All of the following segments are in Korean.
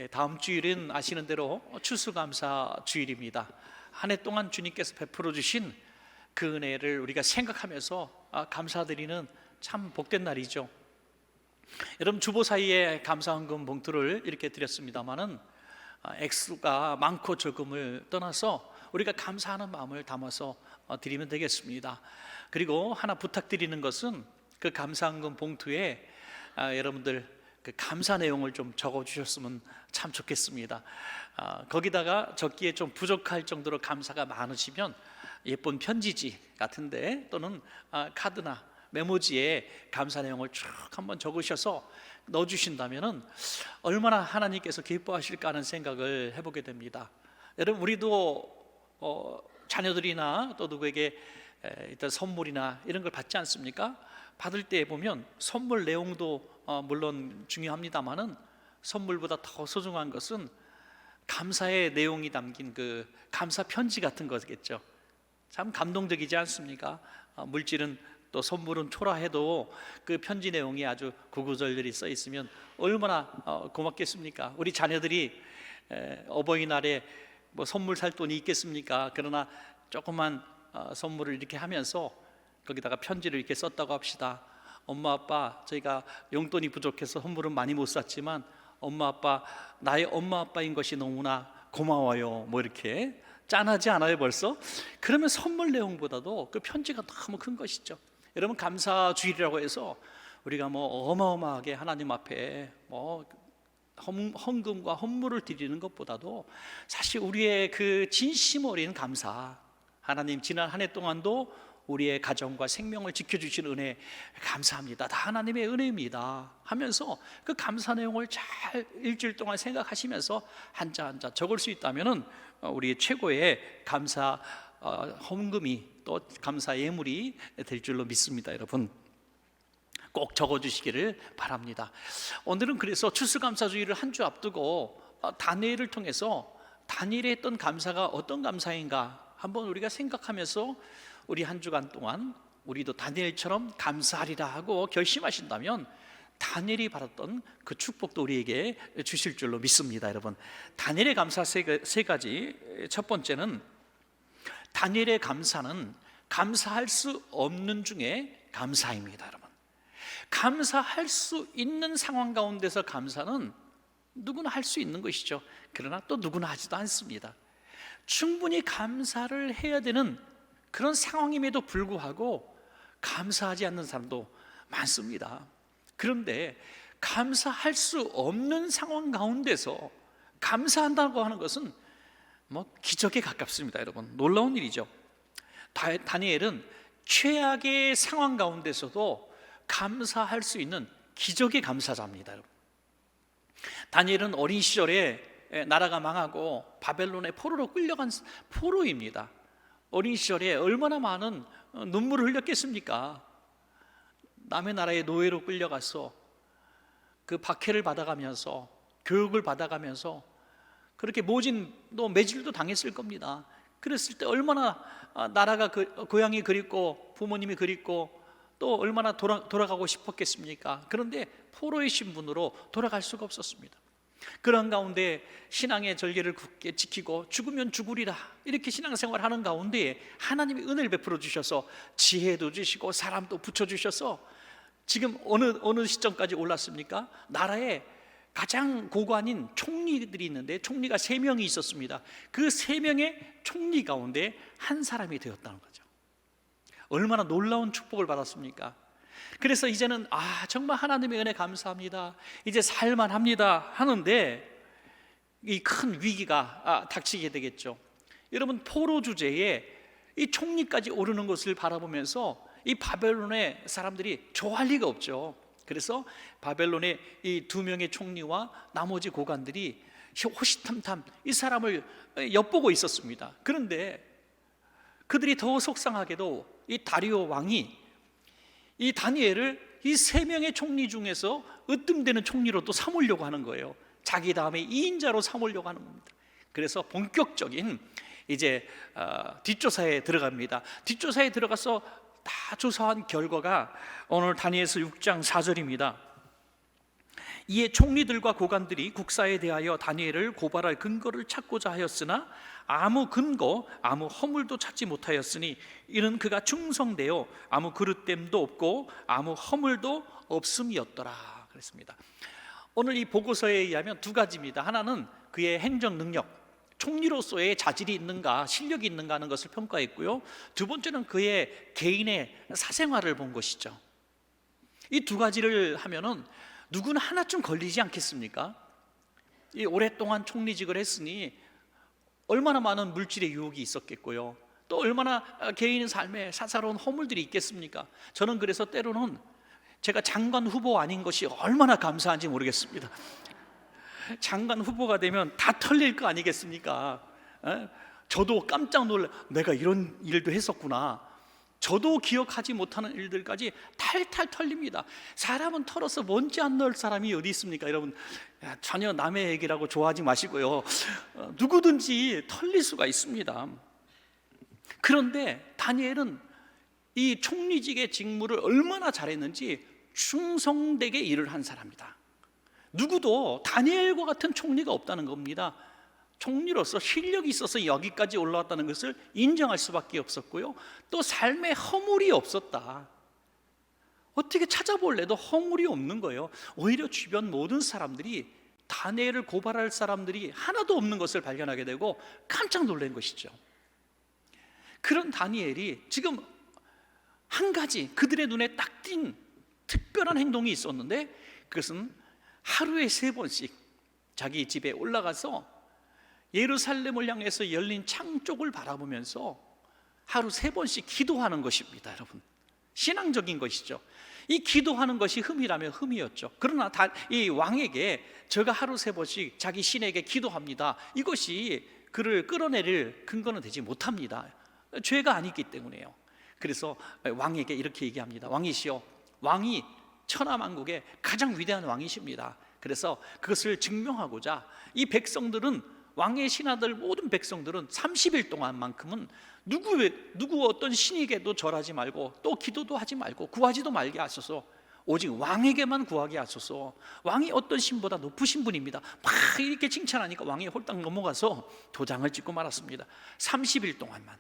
다음 주일은 아시는 대로 추수감사 주일입니다. 한 해 동안 주님께서 베풀어 주신 그 은혜를 우리가 생각하면서 감사드리는 참 복된 날이죠. 여러분, 주보 사이에 감사헌금 봉투를 이렇게 드렸습니다마는 액수가 많고 적음을 떠나서 우리가 감사하는 마음을 담아서 드리면 되겠습니다. 그리고 하나 부탁드리는 것은 그 감사헌금 봉투에 여러분들 그 감사 내용을 좀 적어주셨으면 참 좋겠습니다. 거기다가 적기에 좀 부족할 정도로 감사가 많으시면 예쁜 편지지 같은데 또는 카드나 메모지에 감사 내용을 쭉 한번 적으셔서 넣어주신다면 얼마나 하나님께서 기뻐하실까 하는 생각을 해보게 됩니다. 여러분, 우리도 자녀들이나 또 누구에게 일단 선물이나 이런 걸 받지 않습니까? 받을 때 보면 선물 내용도 물론 중요합니다만은 선물보다 더 소중한 것은 감사의 내용이 담긴 그 감사 편지 같은 거겠죠. 참 감동적이지 않습니까? 물질은 또 선물은 초라해도 그 편지 내용이 아주 구구절절히 써 있으면 얼마나 고맙겠습니까? 우리 자녀들이 어버이날에 뭐 선물 살 돈이 있겠습니까? 그러나 조그만 선물을 이렇게 하면서 거기다가 편지를 이렇게 썼다고 합시다. 엄마 아빠, 저희가 용돈이 부족해서 선물은 많이 못 샀지만 엄마 아빠, 나의 엄마 아빠인 것이 너무나 고마워요. 뭐 이렇게 짠하지 않아요 벌써? 그러면 선물 내용보다도 그 편지가 너무 큰 것이죠. 여러분, 감사주일이라고 해서 우리가 뭐 어마어마하게 하나님 앞에 뭐 헌금과 헌물을 드리는 것보다도 사실 우리의 그 진심 어린 감사, 하나님 지난 한 해 동안도 우리의 가정과 생명을 지켜주신 은혜 감사합니다, 다 하나님의 은혜입니다 하면서 그 감사 내용을 잘 일주일 동안 생각하시면서 한자 한자 적을 수 있다면 우리 최고의 감사 헌금이 또 감사 예물이 될 줄로 믿습니다. 여러분, 꼭 적어주시기를 바랍니다. 오늘은 그래서 추수감사주의를 한 주 앞두고 다니엘을 통해서 다니엘이 했던 감사가 어떤 감사인가 한번 우리가 생각하면서 우리 한 주간 동안 우리도 다니엘처럼 감사하리라 하고 결심하신다면 다니엘이 받았던 그 축복도 우리에게 주실 줄로 믿습니다. 여러분, 다니엘의 감사 세 가지. 첫 번째는 다니엘의 감사는 감사할 수 없는 중에 감사입니다. 여러분, 감사할 수 있는 상황 가운데서 감사는 누구나 할 수 있는 것이죠. 그러나 또 누구나 하지도 않습니다. 충분히 감사를 해야 되는 그런 상황임에도 불구하고 감사하지 않는 사람도 많습니다. 그런데 감사할 수 없는 상황 가운데서 감사한다고 하는 것은 뭐 기적에 가깝습니다. 여러분, 놀라운 일이죠. 다니엘은 최악의 상황 가운데서도 감사할 수 있는 기적의 감사자입니다. 여러분, 다니엘은 어린 시절에 나라가 망하고 바벨론의 포로로 끌려간 포로입니다. 어린 시절에 얼마나 많은 눈물을 흘렸겠습니까? 남의 나라의 노예로 끌려가서 그 박해를 받아가면서 교육을 받아가면서 그렇게 모진 또 매질도 당했을 겁니다. 그랬을 때 얼마나 나라가 고향이 그립고 부모님이 그립고 또 얼마나 돌아가고 싶었겠습니까? 그런데 포로의 신분으로 돌아갈 수가 없었습니다. 그런 가운데 신앙의 절개를 굳게 지키고 죽으면 죽으리라 이렇게 신앙생활을 하는 가운데 하나님이 은혜를 베풀어 주셔서 지혜도 주시고 사람도 붙여주셔서 지금 어느 시점까지 올랐습니까? 나라에 가장 고관인 총리들이 있는데 총리가 3명이 있었습니다. 그 3명의 총리 가운데 한 사람이 되었다는 거죠. 얼마나 놀라운 축복을 받았습니까? 그래서 이제는 정말 하나님의 은혜 감사합니다, 이제 살만합니다 하는데 이 큰 위기가 닥치게 되겠죠. 여러분, 포로 주제에 이 총리까지 오르는 것을 바라보면서 이 바벨론의 사람들이 좋아할 리가 없죠. 그래서 바벨론의 이 2명의 총리와 나머지 고관들이 호시탐탐 이 사람을 엿보고 있었습니다. 그런데 그들이 더 속상하게도 이 다리오 왕이 이 다니엘을 이 3명의 총리 중에서 으뜸되는 총리로 또 삼으려고 하는 거예요. 자기 다음에 2인자로 삼으려고 하는 겁니다. 그래서 본격적인 이제 뒷조사에 들어갑니다. 뒷조사에 들어가서 다 조사한 결과가 오늘 다니엘서 6장 4절입니다. 이에 총리들과 고관들이 국사에 대하여 다니엘을 고발할 근거를 찾고자 하였으나 아무 근거, 아무 허물도 찾지 못하였으니 이는 그가 충성되어 아무 그릇됨도 없고 아무 허물도 없음이었더라 그랬습니다. 오늘 이 보고서에 의하면 두 가지입니다. 하나는 그의 행정 능력, 총리로서의 자질이 있는가, 실력이 있는가 하는 것을 평가했고요. 두 번째는 그의 개인의 사생활을 본 것이죠. 이 두 가지를 하면은 누구나 하나쯤 걸리지 않겠습니까? 이 오랫동안 총리직을 했으니 얼마나 많은 물질의 유혹이 있었겠고요. 또 얼마나 개인 삶에 사사로운 허물들이 있겠습니까? 저는 그래서 때로는 제가 장관 후보 아닌 것이 얼마나 감사한지 모르겠습니다. 장관 후보가 되면 다 털릴 거 아니겠습니까? 저도 깜짝 놀라, 내가 이런 일도 했었구나. 저도 기억하지 못하는 일들까지 탈탈 털립니다. 사람은 털어서 먼지 안 넣을 사람이 어디 있습니까? 여러분, 전혀 남의 얘기라고 좋아하지 마시고요. 누구든지 털릴 수가 있습니다. 그런데 다니엘은 이 총리직의 직무를 얼마나 잘했는지 충성되게 일을 한 사람이다. 누구도 다니엘과 같은 총리가 없다는 겁니다. 총리로서 실력이 있어서 여기까지 올라왔다는 것을 인정할 수밖에 없었고요. 또 삶에 허물이 없었다. 어떻게 찾아볼래도 허물이 없는 거예요. 오히려 주변 모든 사람들이 다니엘을 고발할 사람들이 하나도 없는 것을 발견하게 되고 깜짝 놀란 것이죠. 그런 다니엘이 지금 한 가지 그들의 눈에 딱 띈 특별한 행동이 있었는데, 그것은 하루에 3번씩 자기 집에 올라가서 예루살렘을 향해서 열린 창 쪽을 바라보면서 하루 3번씩 기도하는 것입니다. 여러분, 신앙적인 것이죠. 이 기도하는 것이 흠이라면 흠이었죠. 그러나 이 왕에게 저가 하루 3번씩 자기 신에게 기도합니다, 이것이 그를 끌어내릴 근거는 되지 못합니다. 죄가 아니기 때문에요. 그래서 왕에게 이렇게 얘기합니다. 왕이시여, 왕이 천하만국의 가장 위대한 왕이십니다. 그래서 그것을 증명하고자 이 백성들은, 왕의 신하들 모든 백성들은 30일 동안만큼은 누구 어떤 신에게도 절하지 말고 또 기도도 하지 말고 구하지도 말게 하소서. 오직 왕에게만 구하게 하소서. 왕이 어떤 신보다 높으신 분입니다. 막 이렇게 칭찬하니까 왕이 홀딱 넘어가서 도장을 찍고 말았습니다. 30일 동안만.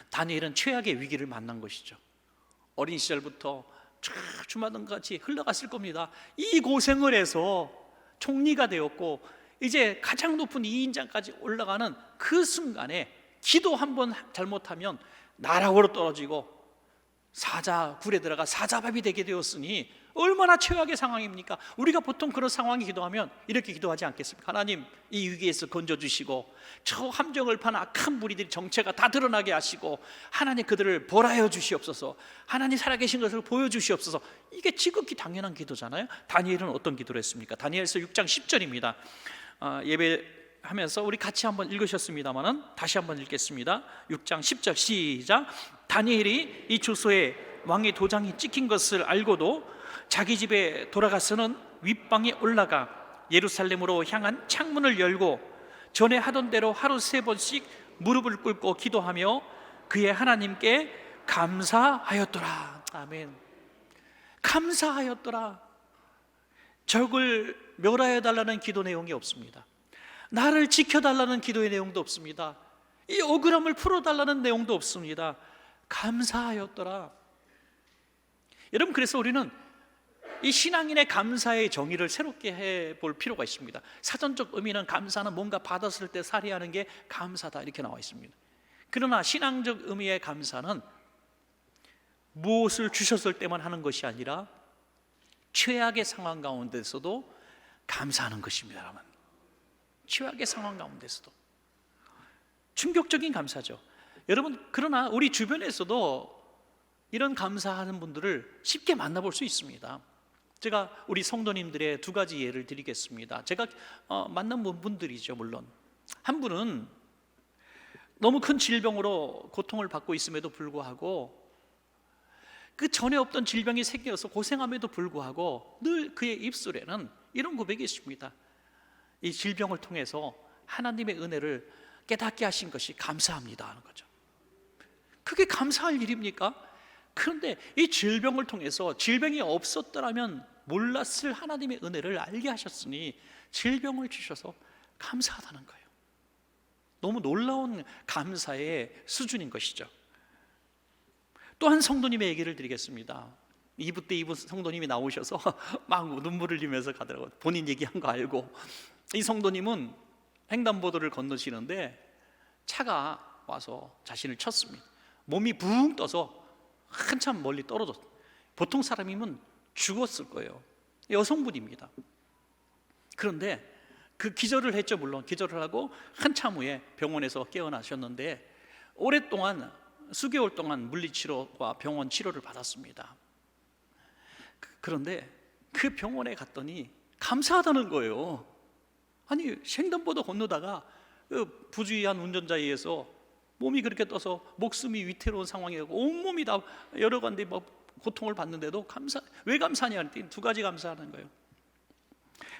다니엘은 최악의 위기를 만난 것이죠. 어린 시절부터 주마등같이 흘러갔을 겁니다. 이 고생을 해서 총리가 되었고 이제 가장 높은 2인장까지 올라가는 그 순간에 기도 한번 잘못하면 나락으로 떨어지고 사자굴에 들어가 사자밥이 되게 되었으니 얼마나 최악의 상황입니까? 우리가 보통 그런 상황에 기도하면 이렇게 기도하지 않겠습니까? 하나님, 이 위기에서 건져주시고 저 함정을 판 악한 무리들이 정체가 다 드러나게 하시고 하나님 그들을 벌하여 주시옵소서. 하나님 살아계신 것을 보여주시옵소서. 이게 지극히 당연한 기도잖아요. 다니엘은 어떤 기도를 했습니까? 다니엘서 6장 10절입니다. 예배하면서 우리 같이 한번 읽으셨습니다만은 다시 한번 읽겠습니다. 6장 10절 시작. 다니엘이 이 주소에 왕의 도장이 찍힌 것을 알고도 자기 집에 돌아가서는 윗방에 올라가 예루살렘으로 향한 창문을 열고 전에 하던 대로 하루 3번씩 무릎을 꿇고 기도하며 그의 하나님께 감사하였더라. 아멘. 감사하였더라. 적을 멸하여 달라는 기도 내용이 없습니다. 나를 지켜달라는 기도의 내용도 없습니다. 이 억울함을 풀어달라는 내용도 없습니다. 감사하였더라. 여러분, 그래서 우리는 이 신앙인의 감사의 정의를 새롭게 해볼 필요가 있습니다. 사전적 의미는 감사는 뭔가 받았을 때 살해하는 게 감사다, 이렇게 나와 있습니다. 그러나 신앙적 의미의 감사는 무엇을 주셨을 때만 하는 것이 아니라 최악의 상황 가운데서도 감사하는 것입니다. 여러분, 최악의 상황 가운데서도 충격적인 감사죠. 여러분, 그러나 우리 주변에서도 이런 감사하는 분들을 쉽게 만나볼 수 있습니다. 제가 우리 성도님들의 2가지 예를 드리겠습니다. 제가 만난 분들이죠. 물론 한 분은 너무 큰 질병으로 고통을 받고 있음에도 불구하고 그 전에 없던 질병이 생겨서 고생함에도 불구하고 늘 그의 입술에는 이런 고백이 있습니다. 이 질병을 통해서 하나님의 은혜를 깨닫게 하신 것이 감사합니다 하는 거죠. 그게 감사할 일입니까? 그런데 이 질병을 통해서, 질병이 없었더라면 몰랐을 하나님의 은혜를 알게 하셨으니 질병을 주셔서 감사하다는 거예요. 너무 놀라운 감사의 수준인 것이죠. 또 한 성도님의 얘기를 드리겠습니다. 2부 때 2부 성도님이 나오셔서 막 눈물을 흘리면서 가더라고요. 본인 얘기한 거 알고. 이 성도님은 횡단보도를 건너시는데 차가 와서 자신을 쳤습니다. 몸이 붕 떠서 한참 멀리 떨어졌어요. 보통 사람이면 죽었을 거예요. 여성분입니다. 그런데 그 기절을 했죠. 물론 기절을 하고 한참 후에 병원에서 깨어나셨는데 오랫동안 수개월 동안 물리치료와 병원 치료를 받았습니다. 그런데 그 병원에 갔더니 감사하다는 거예요. 아니 횡단보도 건너다가 그 부주의한 운전자에 의해서 몸이 그렇게 떠서 목숨이 위태로운 상황이고 온몸이 다 여러 가지 뭐 고통을 받는데도 왜 감사하냐 했더니 두 가지 감사하는 거예요.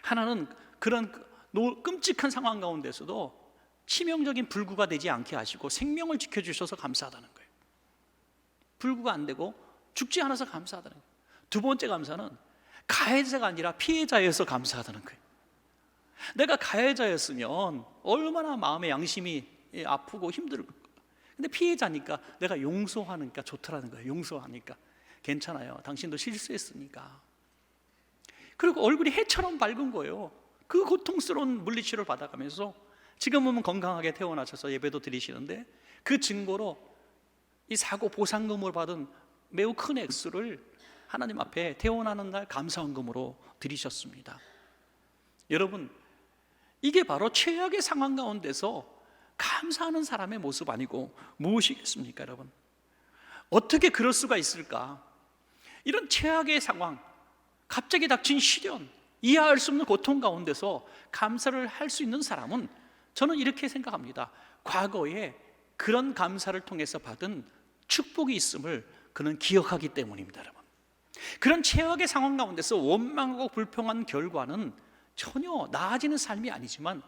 하나는 그런 끔찍한 상황 가운데서도 치명적인 불구가 되지 않게 하시고 생명을 지켜주셔서 감사하다는 거예요. 불구가 안 되고 죽지 않아서 감사하다는 거예요. 두 번째 감사는 가해자가 아니라 피해자여서 감사하다는 거예요. 내가 가해자였으면 얼마나 마음의 양심이 아프고 힘들고, 근데 피해자니까 내가 용서하니까 좋더라는 거예요. 용서하니까 괜찮아요. 당신도 실수했으니까. 그리고 얼굴이 해처럼 밝은 거예요. 그 고통스러운 물리치료를 받아가면서 지금은 건강하게 태어나셔서 예배도 드리시는데 그 증거로 이 사고 보상금을 받은 매우 큰 액수를 하나님 앞에 태어나는 날 감사헌금으로 드리셨습니다. 여러분, 이게 바로 최악의 상황 가운데서 감사하는 사람의 모습 아니고 무엇이겠습니까, 여러분? 어떻게 그럴 수가 있을까? 이런 최악의 상황, 갑자기 닥친 시련, 이해할 수 없는 고통 가운데서 감사를 할 수 있는 사람은 저는 이렇게 생각합니다. 과거에 그런 감사를 통해서 받은 축복이 있음을 그는 기억하기 때문입니다, 여러분. 그런 최악의 상황 가운데서 원망하고 불평한 결과는 전혀 나아지는 삶이 아니지만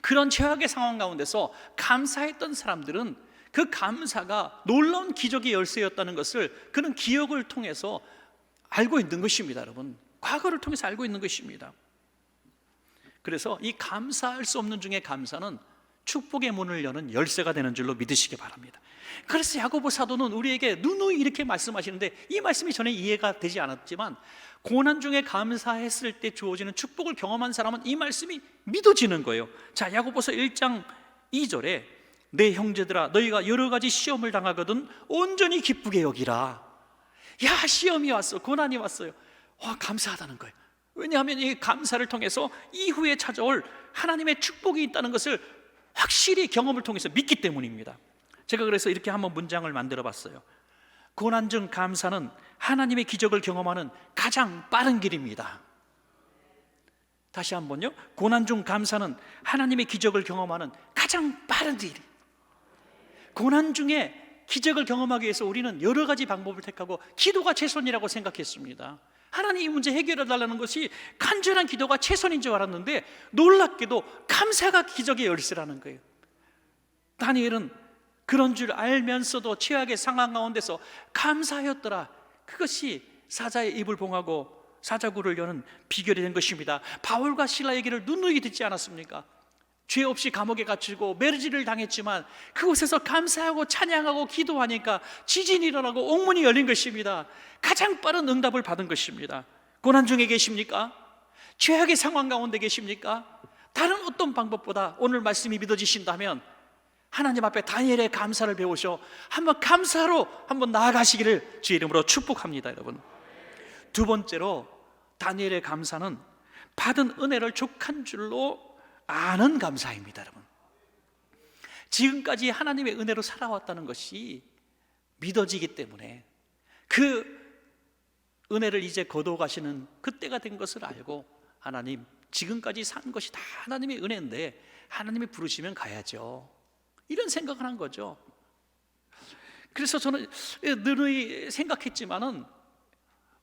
그런 최악의 상황 가운데서 감사했던 사람들은 그 감사가 놀라운 기적의 열쇠였다는 것을 그는 기억을 통해서 알고 있는 것입니다, 여러분. 과거를 통해서 알고 있는 것입니다. 그래서 이 감사할 수 없는 중에 감사는 축복의 문을 여는 열쇠가 되는 줄로 믿으시기 바랍니다. 그래서 야고보 사도는 우리에게 누누이 이렇게 말씀하시는데 이 말씀이 전에 이해가 되지 않았지만 고난 중에 감사했을 때 주어지는 축복을 경험한 사람은 이 말씀이 믿어지는 거예요. 자, 야고보서 1장 2절에 내 형제들아 너희가 여러 가지 시험을 당하거든 온전히 기쁘게 여기라. 야, 시험이 왔어, 고난이 왔어요. 와, 감사하다는 거예요. 왜냐하면 이 감사를 통해서 이후에 찾아올 하나님의 축복이 있다는 것을 확실히 경험을 통해서 믿기 때문입니다. 제가 그래서 이렇게 한번 문장을 만들어 봤어요. 고난 중 감사는 하나님의 기적을 경험하는 가장 빠른 길입니다. 다시 한번요. 고난 중 감사는 하나님의 기적을 경험하는 가장 빠른 길. 고난 중에 기적을 경험하기 위해서 우리는 여러 가지 방법을 택하고 기도가 최선이라고 생각했습니다. 하나님 이 문제 해결해 달라는 것이 간절한 기도가 최선인 줄 알았는데 놀랍게도 감사가 기적의 열쇠라는 거예요. 다니엘은 그런 줄 알면서도 최악의 상황 가운데서 감사하였더라. 그것이 사자의 입을 봉하고 사자굴을 여는 비결이 된 것입니다. 바울과 실라 얘기를 누누이 듣지 않았습니까? 죄 없이 감옥에 갇히고 메르지를 당했지만 그곳에서 감사하고 찬양하고 기도하니까 지진이 일어나고 옥문이 열린 것입니다. 가장 빠른 응답을 받은 것입니다. 고난 중에 계십니까? 최악의 상황 가운데 계십니까? 다른 어떤 방법보다 오늘 말씀이 믿어지신다면 하나님 앞에 다니엘의 감사를 배우셔 한번 감사로 한번 나아가시기를 주의 이름으로 축복합니다, 여러분. 두 번째로 다니엘의 감사는 받은 은혜를 족한 줄로 아는 감사입니다, 여러분. 지금까지 하나님의 은혜로 살아왔다는 것이 믿어지기 때문에 그 은혜를 이제 거둬가시는 그때가 된 것을 알고 하나님, 지금까지 산 것이 다 하나님의 은혜인데 하나님이 부르시면 가야죠, 이런 생각을 한 거죠. 그래서 저는 늘 생각했지만은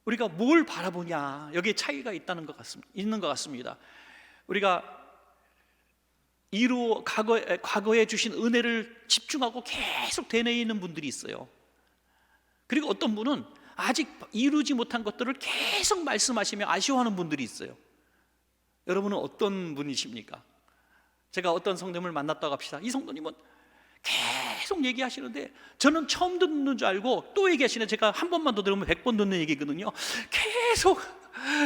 우리가 뭘 바라보냐, 여기에 차이가 있는 것 같습니다. 우리가 과거에 주신 은혜를 집중하고 계속 되뇌이는 분들이 있어요. 그리고 어떤 분은 아직 이루지 못한 것들을 계속 말씀하시며 아쉬워하는 분들이 있어요. 여러분은 어떤 분이십니까? 제가 어떤 성도님을 만났다고 합시다. 이 성도님은 계속 얘기하시는데 저는 처음 듣는 줄 알고 또 얘기하시네. 제가 한 번만 더 들으면 100번 듣는 얘기거든요. 계속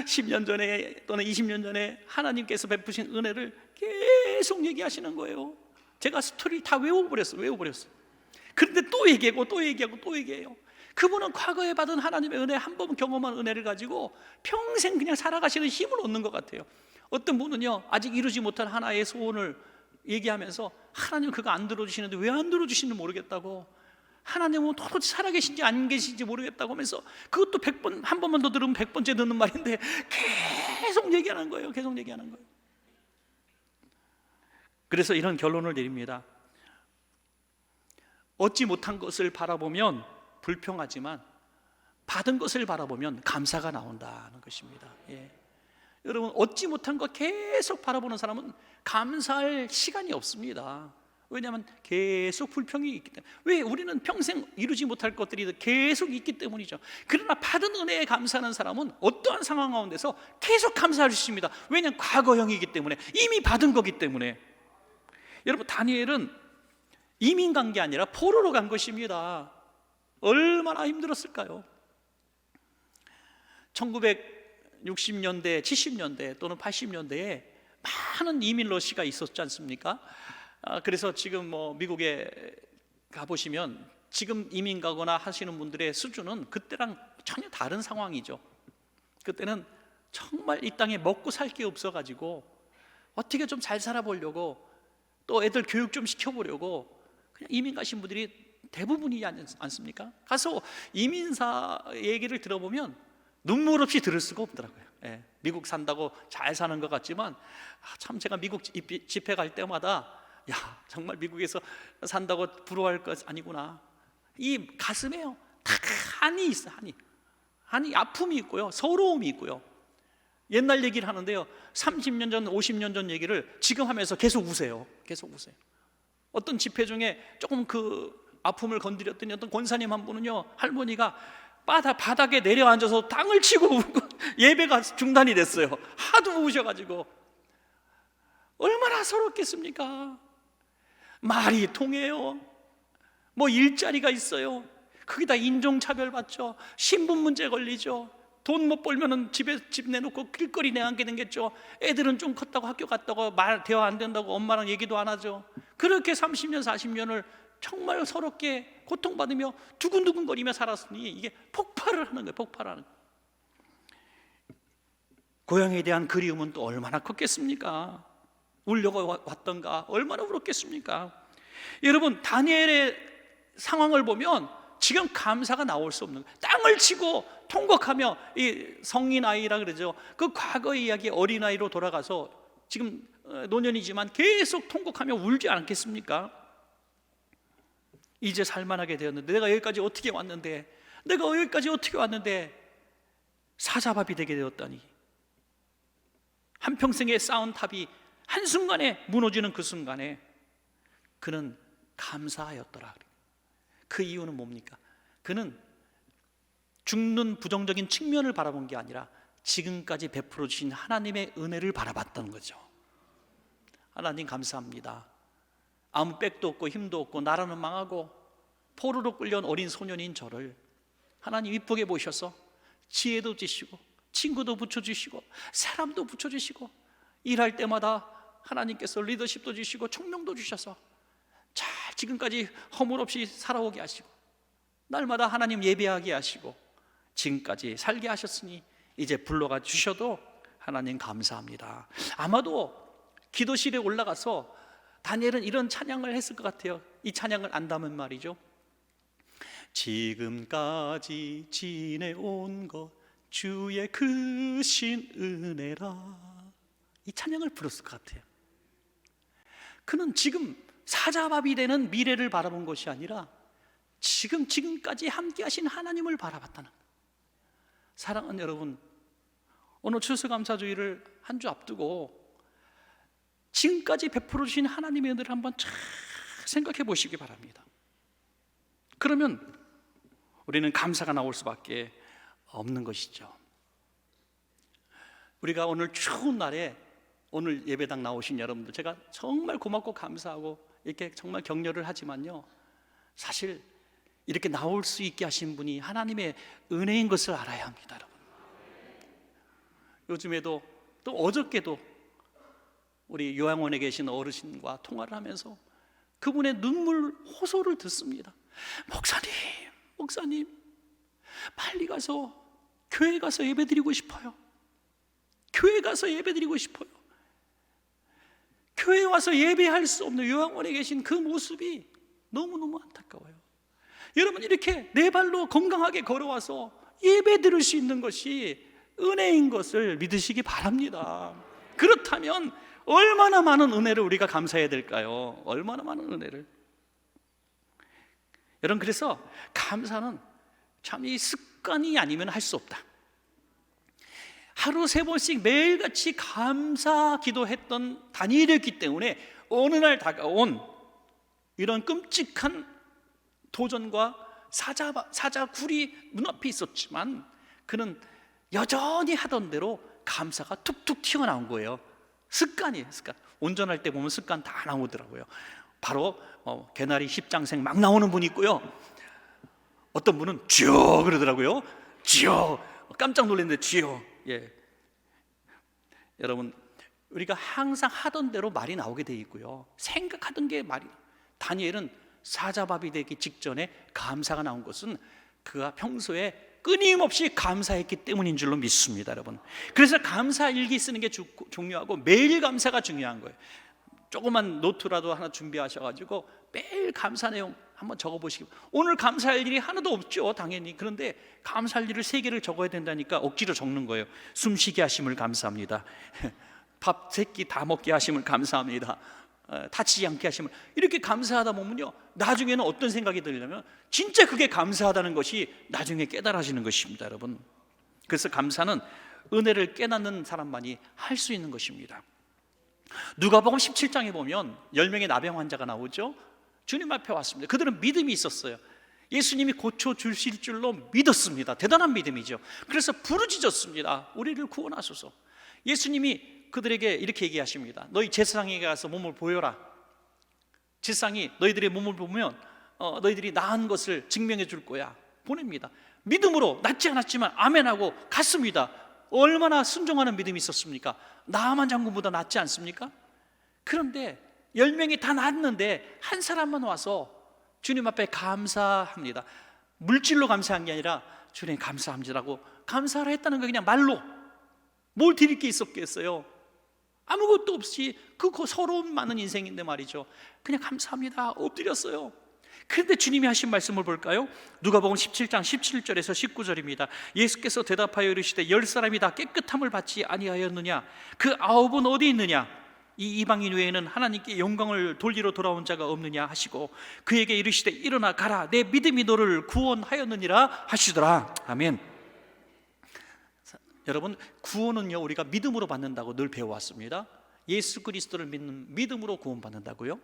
10년 전에 또는 20년 전에 하나님께서 베푸신 은혜를 계속 얘기하시는 거예요. 제가 스토리 다 외워버렸어요. 그런데 또 얘기하고 또 얘기해요. 그분은 과거에 받은 하나님의 은혜, 한 번 경험한 은혜를 가지고 평생 그냥 살아가시는 힘을 얻는 것 같아요. 어떤 분은요, 아직 이루지 못한 하나의 소원을 얘기하면서 하나님 그거 안 들어주시는데 왜 안 들어주시는지 모르겠다고, 하나님은 도대체 살아계신지 안 계신지 모르겠다고 하면서, 그것도 100번, 한 번만 더 들으면 100번째 듣는 말인데 계속 얘기하는 거예요. 그래서 이런 결론을 내립니다. 얻지 못한 것을 바라보면 불평하지만 받은 것을 바라보면 감사가 나온다는 것입니다. 여러분, 얻지 못한 것 계속 바라보는 사람은 감사할 시간이 없습니다. 왜냐하면 계속 불평이 있기 때문에. 왜? 우리는 평생 이루지 못할 것들이 계속 있기 때문이죠. 그러나 받은 은혜에 감사하는 사람은 어떠한 상황 가운데서 계속 감사할 수 있습니다. 왜냐하면 과거형이기 때문에, 이미 받은 거기 때문에. 여러분, 다니엘은 이민 간 게 아니라 포로로 간 것입니다. 얼마나 힘들었을까요? 1960년대, 70년대 또는 80년대에 많은 이민 러시가 있었지 않습니까? 그래서 지금 미국에 가보시면 지금 이민 가거나 하시는 분들의 수준은 그때랑 전혀 다른 상황이죠. 그때는 정말 이 땅에 먹고 살 게 없어가지고 어떻게 좀 잘 살아보려고, 또 애들 교육 좀 시켜보려고 그냥 이민 가신 분들이 대부분이지 않습니까? 가서 이민사 얘기를 들어보면 눈물 없이 들을 수가 없더라고요. 미국 산다고 잘 사는 것 같지만 참 제가 미국 집회 갈 때마다 야, 정말 미국에서 산다고 부러워할 것 아니구나. 이 가슴에요, 다 한이 있어. 한이 아픔이 있고요, 서러움이 있고요. 옛날 얘기를 하는데요, 30년 전, 50년 전 얘기를 지금 하면서 계속 우세요. 어떤 집회 중에 조금 그 아픔을 건드렸더니 어떤 권사님 한 분은요, 할머니가 바닥에 내려앉아서 땅을 치고 예배가 중단이 됐어요. 하도 우셔가지고. 얼마나 서럽겠습니까? 말이 통해요. 일자리가 있어요. 거기다 인종차별 받죠. 신분 문제 걸리죠. 돈 못 벌면은 집 내놓고 길거리 내앉게 생겼죠. 애들은 좀 컸다고 학교 갔다고 대화 안 된다고 엄마랑 얘기도 안 하죠. 그렇게 30년 40년을 정말 서럽게 고통받으며 두근두근거리며 살았으니 이게 폭발을 하는 거예요. 고향에 대한 그리움은 또 얼마나 컸겠습니까? 울려고 왔던가, 얼마나 울었겠습니까? 여러분, 다니엘의 상황을 보면 지금 감사가 나올 수 없는 거예요. 땅을 치고 통곡하며, 이 성인 아이라 그러죠. 그 과거의 이야기, 어린아이로 돌아가서 지금 노년이지만 계속 통곡하며 울지 않겠습니까? 이제 살만하게 되었는데, 내가 여기까지 어떻게 왔는데 사자밥이 되게 되었다니. 한평생에 쌓은 탑이 한순간에 무너지는 그 순간에 그는 감사하였더라. 그 이유는 뭡니까? 그는 죽는 부정적인 측면을 바라본 게 아니라 지금까지 베풀어 주신 하나님의 은혜를 바라봤다는 거죠. 하나님 감사합니다. 아무 백도 없고 힘도 없고 나라는 망하고 포로로 끌려온 어린 소년인 저를 하나님 이쁘게 보셔서 지혜도 주시고 친구도 붙여주시고 사람도 붙여주시고 일할 때마다 하나님께서 리더십도 주시고 총명도 주셔서 잘 지금까지 허물 없이 살아오게 하시고 날마다 하나님 예배하게 하시고 지금까지 살게 하셨으니 이제 불러가 주셔도 하나님 감사합니다. 아마도 기도실에 올라가서 다니엘은 이런 찬양을 했을 것 같아요. 이 찬양을 안다면 말이죠. 지금까지 지내온 것 주의 크신 은혜라. 이 찬양을 불렀을 것 같아요. 그는 지금 사자밥이 되는 미래를 바라본 것이 아니라 지금까지 함께 하신 하나님을 바라봤다는 거예요. 사랑하는 여러분, 오늘 추수감사주일을 한 주 앞두고 지금까지 베풀어 주신 하나님의 은혜를 한번 잘 생각해 보시기 바랍니다. 그러면 우리는 감사가 나올 수밖에 없는 것이죠. 우리가 오늘 추운 날에 오늘 예배당 나오신 여러분들 제가 정말 고맙고 감사하고 이렇게 정말 격려를 하지만요, 사실 이렇게 나올 수 있게 하신 분이 하나님의 은혜인 것을 알아야 합니다, 여러분. 요즘에도 또 어저께도 우리 요양원에 계신 어르신과 통화를 하면서 그분의 눈물 호소를 듣습니다. 목사님 빨리 가서 교회 가서 예배드리고 싶어요. 교회 가서 예배드리고 싶어요. 교회 와서 예배할 수 없는 요양원에 계신 그 모습이 너무너무 안타까워요. 여러분, 이렇게 네 발로 건강하게 걸어와서 예배 드릴 수 있는 것이 은혜인 것을 믿으시기 바랍니다. 그렇다면 얼마나 많은 은혜를 우리가 감사해야 될까요? 얼마나 많은 은혜를. 여러분, 그래서 감사는 참 이 습관이 아니면 할 수 없다. 하루 3번씩 매일같이 감사 기도했던 다니엘이었기 때문에 어느 날 다가온 이런 끔찍한 도전과 사자굴이 눈앞에 있었지만 그는 여전히 하던 대로 감사가 툭툭 튀어나온 거예요. 습관이에요, 습관. 운전할 때 보면 습관 다 나오더라고요. 바로 개나리 10장생 막 나오는 분이 있고요, 어떤 분은 주여 그러더라고요. 주여. 깜짝 놀랐는데 주여. 예. 여러분, 우리가 항상 하던 대로 말이 나오게 돼 있고요, 생각하던 게 말이. 다니엘은 사자밥이 되기 직전에 감사가 나온 것은 그가 평소에 끊임없이 감사했기 때문인 줄로 믿습니다, 여러분. 그래서 감사 일기 쓰는 게 중요하고 매일 감사가 중요한 거예요. 조그만 노트라도 하나 준비하셔가지고 매일 감사 내용 한번 적어보시고. 오늘 감사할 일이 하나도 없죠, 당연히. 그런데 감사할 일을 3개를 적어야 된다니까 억지로 적는 거예요. 숨쉬게 하심을 감사합니다. 밥 3끼 다 먹게 하심을 감사합니다. 다치지 않게 하심을. 이렇게 감사하다 보면요, 나중에는 어떤 생각이 들냐면 진짜 그게 감사하다는 것이 나중에 깨달아지는 것입니다, 여러분. 그래서 감사는 은혜를 깨닫는 사람만이 할 수 있는 것입니다. 누가복음 17장에 보면 10명의 나병 환자가 나오죠. 주님 앞에 왔습니다. 그들은 믿음이 있었어요. 예수님이 고쳐주실 줄로 믿었습니다. 대단한 믿음이죠. 그래서 부르짖었습니다. 우리를 구원하소서. 예수님이 그들에게 이렇게 얘기하십니다. 너희 제사장에게 가서 몸을 보여라. 제사장이 너희들의 몸을 보면 너희들이 나은 것을 증명해 줄 거야. 보냅니다. 믿음으로 낫지 않았지만 아멘하고 갔습니다. 얼마나 순종하는 믿음이 있었습니까? 나아만 장군보다 낫지 않습니까? 그런데 10명이 다 낫는데 한 사람만 와서 주님 앞에 감사합니다. 물질로 감사한 게 아니라 주님 감사합니다라고 감사를 했다는 거. 그냥 말로. 뭘 드릴 게 있었겠어요? 아무것도 없이 그 서러움 많은 인생인데 말이죠, 그냥 감사합니다 엎드렸어요. 그런데 주님이 하신 말씀을 볼까요? 누가복음 17장 17절에서 19절입니다 예수께서 대답하여 이르시되 10사람이 다 깨끗함을 받지 아니하였느냐? 그 9은 어디 있느냐? 이 이방인 외에는 하나님께 영광을 돌리러 돌아온 자가 없느냐 하시고 그에게 이르시되 일어나 가라, 내 믿음이 너를 구원하였느니라 하시더라. 아멘. 여러분, 구원은요 우리가 믿음으로 받는다고 늘 배워왔습니다. 예수 그리스도를 믿는 믿음으로 구원받는다고요.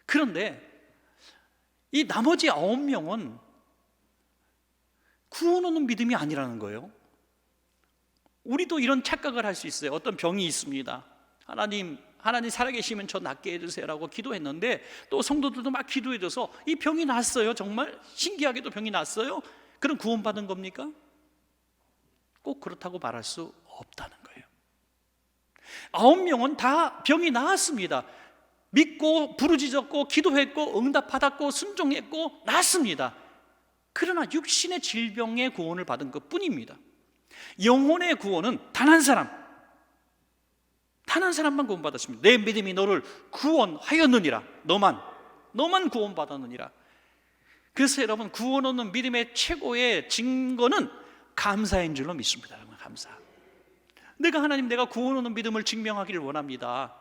그런데 이 나머지 9명은 구원하는 믿음이 아니라는 거예요. 우리도 이런 착각을 할 수 있어요. 어떤 병이 있습니다. 하나님 살아계시면 저 낫게 해주세요라고 기도했는데 또 성도들도 막 기도해줘서 이 병이 낫어요. 정말 신기하게도 병이 낫어요. 그럼 구원받은 겁니까? 꼭 그렇다고 말할 수 없다는 거예요. 9명은 다 병이 나았습니다. 믿고 부르짖었고 기도했고 응답받았고 순종했고 낫습니다. 그러나 육신의 질병의 구원을 받은 것 뿐입니다. 영혼의 구원은 단 한 사람만 구원받았습니다. 내 믿음이 너를 구원하였느니라. 너만 구원받았느니라. 그래서 여러분, 구원 얻는 믿음의 최고의 증거는 감사인 줄로 믿습니다. 여러분, 감사. 내가 구원 얻는 믿음을 증명하기를 원합니다.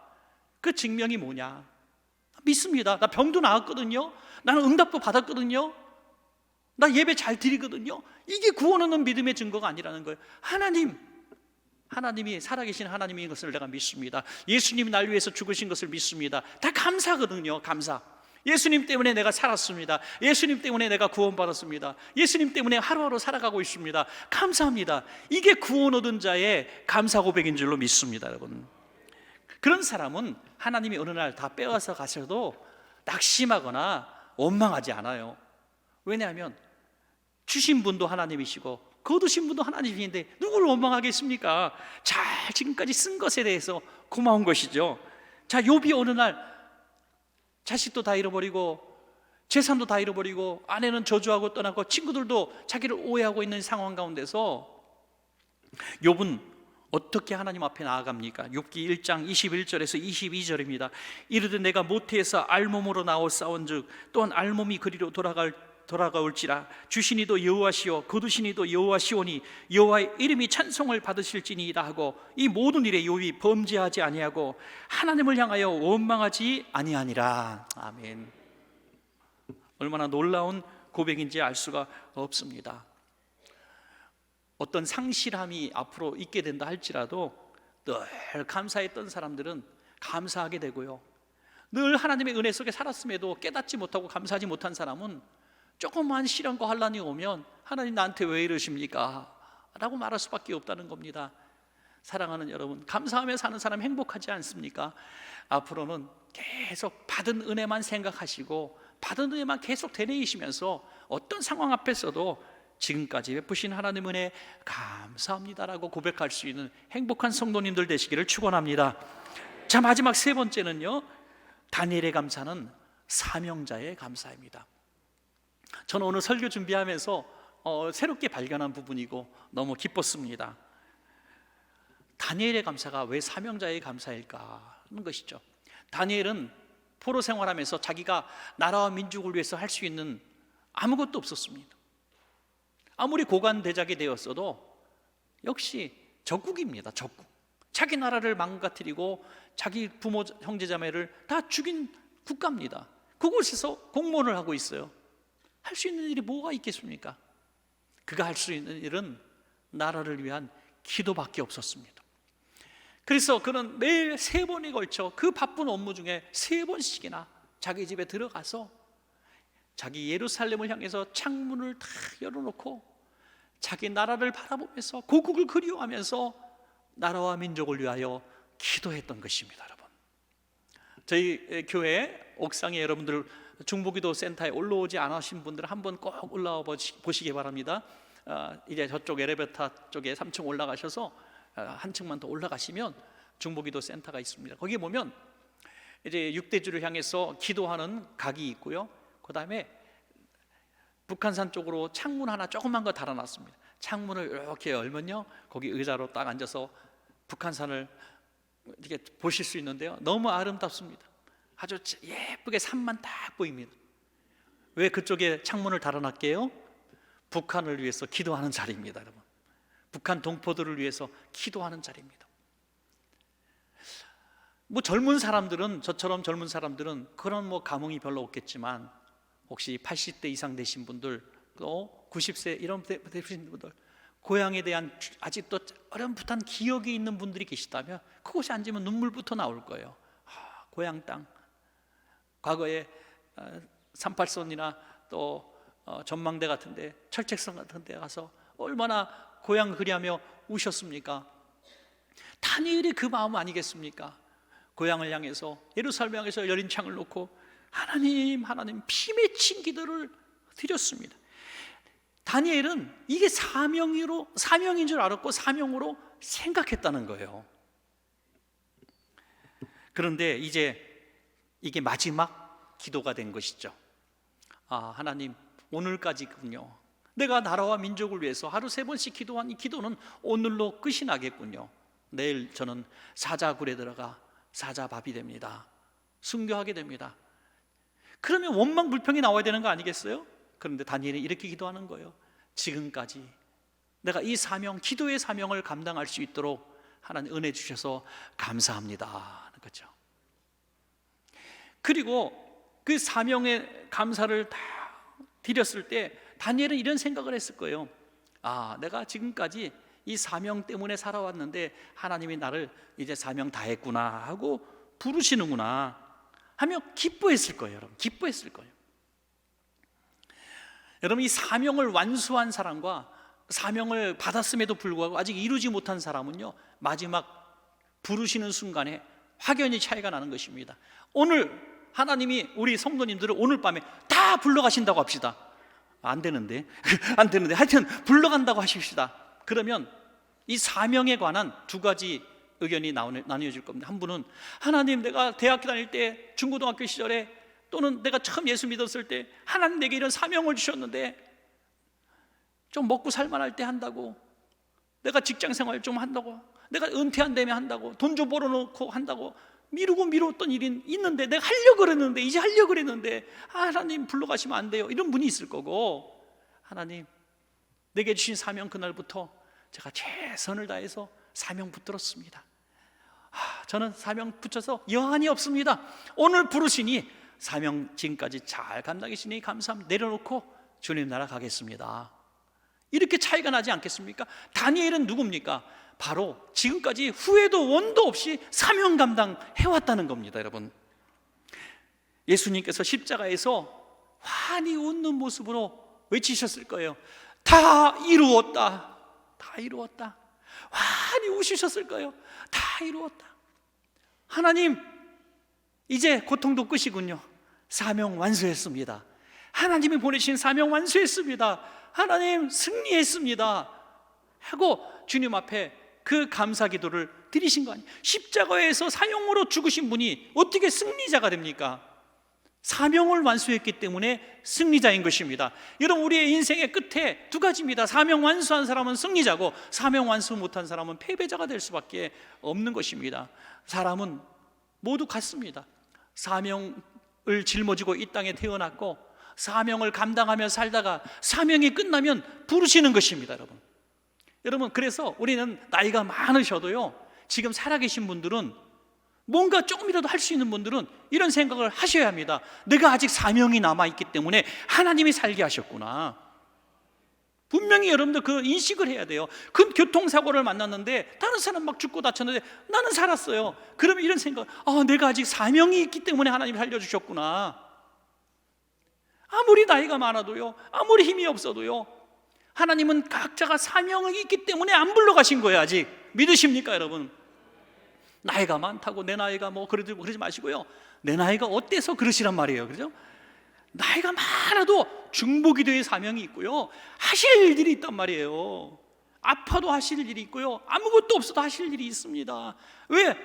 그 증명이 뭐냐? 믿습니다. 나 병도 나았거든요. 나는 응답도 받았거든요. 나 예배 잘 드리거든요. 이게 구원 얻는 믿음의 증거가 아니라는 거예요. 하나님이 살아계신 하나님인 것을 내가 믿습니다. 예수님이 날 위해서 죽으신 것을 믿습니다. 다 감사거든요. 감사. 예수님 때문에 내가 살았습니다. 예수님 때문에 내가 구원받았습니다. 예수님 때문에 하루하루 살아가고 있습니다. 감사합니다. 이게 구원 얻은 자의 감사 고백인 줄로 믿습니다, 여러분. 그런 사람은 하나님이 어느 날 다 빼앗아 가셔도 낙심하거나 원망하지 않아요. 왜냐하면 주신 분도 하나님이시고 거두신 분도 하나님인데 누구를 원망하겠습니까? 잘 지금까지 쓴 것에 대해서 고마운 것이죠. 자, 욥이 어느 날 자식도 다 잃어버리고 재산도 다 잃어버리고 아내는 저주하고 떠나고 친구들도 자기를 오해하고 있는 상황 가운데서 욥은 어떻게 하나님 앞에 나아갑니까? 욥기 1장 21절에서 22절입니다. 이르되 내가 모태에서 알몸으로 나와 싸운즉 또한 알몸이 그리로 돌아가올지라. 주시니도 여호와시오 거두시니도 여호와시오니 여호와의 이름이 찬송을 받으실지니이다 하고 이 모든 일에 욥이 범죄하지 아니하고 하나님을 향하여 원망하지 아니하니라. 아멘. 얼마나 놀라운 고백인지 알 수가 없습니다. 어떤 상실함이 앞으로 있게 된다 할지라도 늘 감사했던 사람들은 감사하게 되고요, 늘 하나님의 은혜 속에 살았음에도 깨닫지 못하고 감사하지 못한 사람은 조금만 시련과 환난이 오면 하나님 나한테 왜 이러십니까? 라고 말할 수밖에 없다는 겁니다. 사랑하는 여러분, 감사하며 사는 사람 행복하지 않습니까? 앞으로는 계속 받은 은혜만 생각하시고 받은 은혜만 계속 되뇌이시면서 어떤 상황 앞에서도 지금까지 베푸신 하나님 은혜 감사합니다라고 고백할 수 있는 행복한 성도님들 되시기를 축원합니다. 자, 마지막 세 번째는요, 다니엘의 감사는 사명자의 감사입니다. 저는 오늘 설교 준비하면서 새롭게 발견한 부분이고 너무 기뻤습니다. 다니엘의 감사가 왜 사명자의 감사일까 하는 것이죠. 다니엘은 포로 생활하면서 자기가 나라와 민족을 위해서 할 수 있는 아무것도 없었습니다. 아무리 고관대작이 되었어도 역시 적국입니다. 적국. 자기 나라를 망가뜨리고 자기 부모 형제자매를 다 죽인 국가입니다. 그곳에서 공무원을 하고 있어요. 할 수 있는 일이 뭐가 있겠습니까? 그가 할 수 있는 일은 나라를 위한 기도밖에 없었습니다. 그래서 그는 매일 3번에 걸쳐 그 바쁜 업무 중에 3번씩이나 자기 집에 들어가서 자기 예루살렘을 향해서 창문을 다 열어놓고 자기 나라를 바라보면서 고국을 그리워하면서 나라와 민족을 위하여 기도했던 것입니다. 여러분, 저희 교회 옥상에 여러분들 중보기도 센터에 올라오지 않으신 분들 한번 꼭 올라와 보시기 바랍니다. 이제 저쪽 엘리베이터 쪽에 3층 올라가셔서 한 층만 더 올라가시면 중보기도 센터가 있습니다. 거기에 보면 이제 육대주를 향해서 기도하는 각이 있고요, 그 다음에 북한산 쪽으로 창문 하나 조그만 거 달아놨습니다. 창문을 이렇게 열면요, 거기 의자로 딱 앉아서 북한산을 이렇게 보실 수 있는데요, 너무 아름답습니다. 아주 예쁘게 산만 딱 보입니다. 왜 그쪽에 창문을 달아놨게요? 북한을 위해서 기도하는 자리입니다. 여러분, 북한 동포들을 위해서 기도하는 자리입니다. 뭐 젊은 사람들은, 저처럼 젊은 사람들은 그런 뭐 감흥이 별로 없겠지만, 혹시 80대 이상 되신 분들, 또 90세 이런 되신 분들, 고향에 대한 아직도 어렴풋한 기억이 있는 분들이 계시다면 그곳에 앉으면 눈물부터 나올 거예요. 고향 땅, 과거에 38선이나 또 전망대 같은데, 철책선 같은데 가서 얼마나 고향 그리하며 우셨습니까? 다니엘이 그 마음 아니겠습니까? 고향을 향해서, 예루살렘 향해서 여린 창을 놓고 하나님 피 맺힌 기도를 드렸습니다. 다니엘은 이게 사명인 줄 알았고 사명으로 생각했다는 거예요. 그런데 이제 이게 마지막 기도가 된 것이죠. 하나님, 오늘까지군요. 내가 나라와 민족을 위해서 하루 3번씩 기도한 이 기도는 오늘로 끝이 나겠군요. 내일 저는 사자굴에 들어가 사자밥이 됩니다. 순교하게 됩니다. 그러면 원망 불평이 나와야 되는 거 아니겠어요? 그런데 다니엘이 이렇게 기도하는 거예요. 지금까지 내가 이 사명, 기도의 사명을 감당할 수 있도록 하나님 은혜 주셔서 감사합니다 하는 거죠. 그리고 그 사명의 감사를 다 드렸을 때 다니엘은 이런 생각을 했을 거예요. 내가 지금까지 이 사명 때문에 살아왔는데 하나님이 나를 이제 사명 다 했구나 하고 부르시는구나. 하며 기뻐했을 거예요. 여러분, 기뻐했을 거예요. 여러분, 이 사명을 완수한 사람과 사명을 받았음에도 불구하고 아직 이루지 못한 사람은요, 마지막 부르시는 순간에 확연히 차이가 나는 것입니다. 오늘 하나님이 우리 성도님들을 오늘 밤에 다 불러가신다고 합시다. 안 되는데 안 되는데 하여튼 불러간다고 하십시다. 그러면 이 사명에 관한 두 가지 의견이 나뉘어질 겁니다. 한 분은 하나님, 내가 대학교 다닐 때, 중고등학교 시절에, 또는 내가 처음 예수 믿었을 때 하나님 내게 이런 사명을 주셨는데 좀 먹고 살만할 때 한다고, 내가 직장생활 좀 한다고, 내가 은퇴한 다음에 한다고, 돈 좀 벌어놓고 한다고 미루었던 일이 있는데, 내가 하려고 그랬는데, 이제 하려고 그랬는데 하나님 불러가시면 안 돼요. 이런 분이 있을 거고, 하나님 내게 주신 사명, 그날부터 제가 최선을 다해서 사명 붙들었습니다. 저는 사명 붙여서 여한이 없습니다. 오늘 부르시니 사명 지금까지 잘 감당하시니 감사합니다. 내려놓고 주님 나라 가겠습니다. 이렇게 차이가 나지 않겠습니까? 다니엘은 누굽니까? 바로 지금까지 후회도 원도 없이 사명 감당해왔다는 겁니다. 여러분, 예수님께서 십자가에서 환히 웃는 모습으로 외치셨을 거예요. 다 이루었다. 다 이루었다. 환히 웃으셨을 거예요. 다 이루었다. 하나님, 이제 고통도 끝이군요. 사명 완수했습니다. 하나님이 보내신 사명 완수했습니다. 하나님 승리했습니다 하고 주님 앞에 그 감사 기도를 드리신 거 아니에요. 십자가에서 사형으로 죽으신 분이 어떻게 승리자가 됩니까? 사명을 완수했기 때문에 승리자인 것입니다. 여러분, 우리의 인생의 끝에 두 가지입니다. 사명 완수한 사람은 승리자고, 사명 완수 못한 사람은 패배자가 될 수밖에 없는 것입니다. 사람은 모두 같습니다. 사명을 짊어지고 이 땅에 태어났고, 사명을 감당하며 살다가 사명이 끝나면 부르시는 것입니다. 여러분, 그래서 우리는 나이가 많으셔도요, 지금 살아계신 분들은, 뭔가 조금이라도 할 수 있는 분들은 이런 생각을 하셔야 합니다. 내가 아직 사명이 남아있기 때문에 하나님이 살게 하셨구나. 분명히 여러분들 그 인식을 해야 돼요. 그 교통사고를 만났는데 다른 사람 막 죽고 다쳤는데 나는 살았어요. 그러면 이런 생각, 내가 아직 사명이 있기 때문에 하나님이 살려주셨구나. 아무리 나이가 많아도요, 아무리 힘이 없어도요, 하나님은 각자가 사명이 있기 때문에 안 불러가신 거예요. 아직 믿으십니까, 여러분? 나이가 많다고 내 나이가 뭐 그러지 마시고요. 내 나이가 어때서 그러시란 말이에요. 그죠? 나이가 많아도 중보기도의 사명이 있고요, 하실 일이 있단 말이에요. 아파도 하실 일이 있고요, 아무것도 없어도 하실 일이 있습니다. 왜?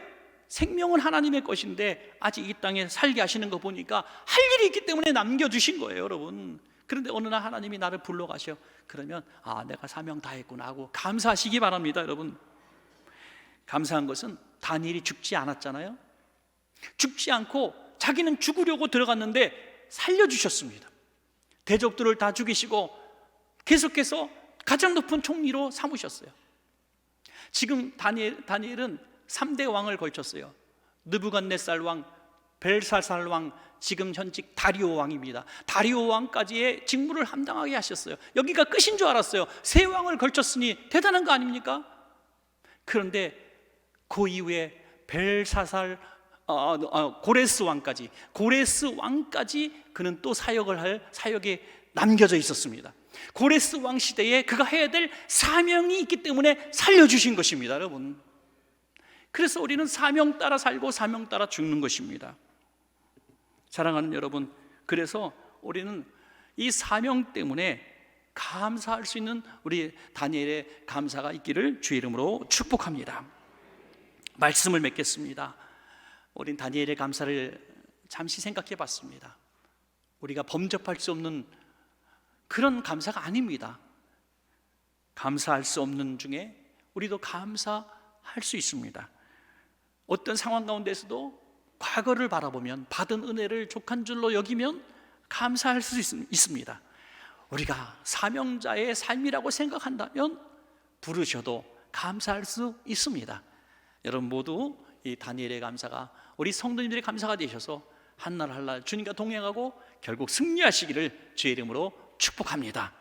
생명은 하나님의 것인데 아직 이 땅에 살게 하시는 거 보니까 할 일이 있기 때문에 남겨주신 거예요, 여러분. 그런데 어느 날 하나님이 나를 불러가셔. 그러면 내가 사명 다 했구나 하고 감사하시기 바랍니다. 여러분, 감사한 것은 다니엘이 죽지 않았잖아요. 죽지 않고 자기는 죽으려고 들어갔는데 살려주셨습니다. 대적들을 다 죽이시고 계속해서 가장 높은 총리로 삼으셨어요. 지금 다니엘은 3대 왕을 걸쳤어요. 느부갓네살 왕, 벨사살 왕, 지금 현직 다리오 왕입니다. 다리오 왕까지의 직무를 감당하게 하셨어요. 여기가 끝인 줄 알았어요. 세 왕을 걸쳤으니 대단한 거 아닙니까? 그런데 그 이후에 벨사살, 고레스 왕까지 그는 또 사역을 할 사역에 남겨져 있었습니다. 고레스 왕 시대에 그가 해야 될 사명이 있기 때문에 살려주신 것입니다. 여러분, 그래서 우리는 사명 따라 살고 사명 따라 죽는 것입니다. 사랑하는 여러분, 그래서 우리는 이 사명 때문에 감사할 수 있는 우리 다니엘의 감사가 있기를 주의 이름으로 축복합니다. 말씀을 맺겠습니다. 우린 다니엘의 감사를 잠시 생각해 봤습니다. 우리가 범접할 수 없는 그런 감사가 아닙니다. 감사할 수 없는 중에 우리도 감사할 수 있습니다. 어떤 상황 가운데서도 과거를 바라보면 받은 은혜를 족한 줄로 여기면 감사할 수 있습니다. 우리가 사명자의 삶이라고 생각한다면 부르셔도 감사할 수 있습니다. 여러분 모두 이 다니엘의 감사가 우리 성도님들의 감사가 되셔서 한날 한날 주님과 동행하고 결국 승리하시기를 주의 이름으로 축복합니다.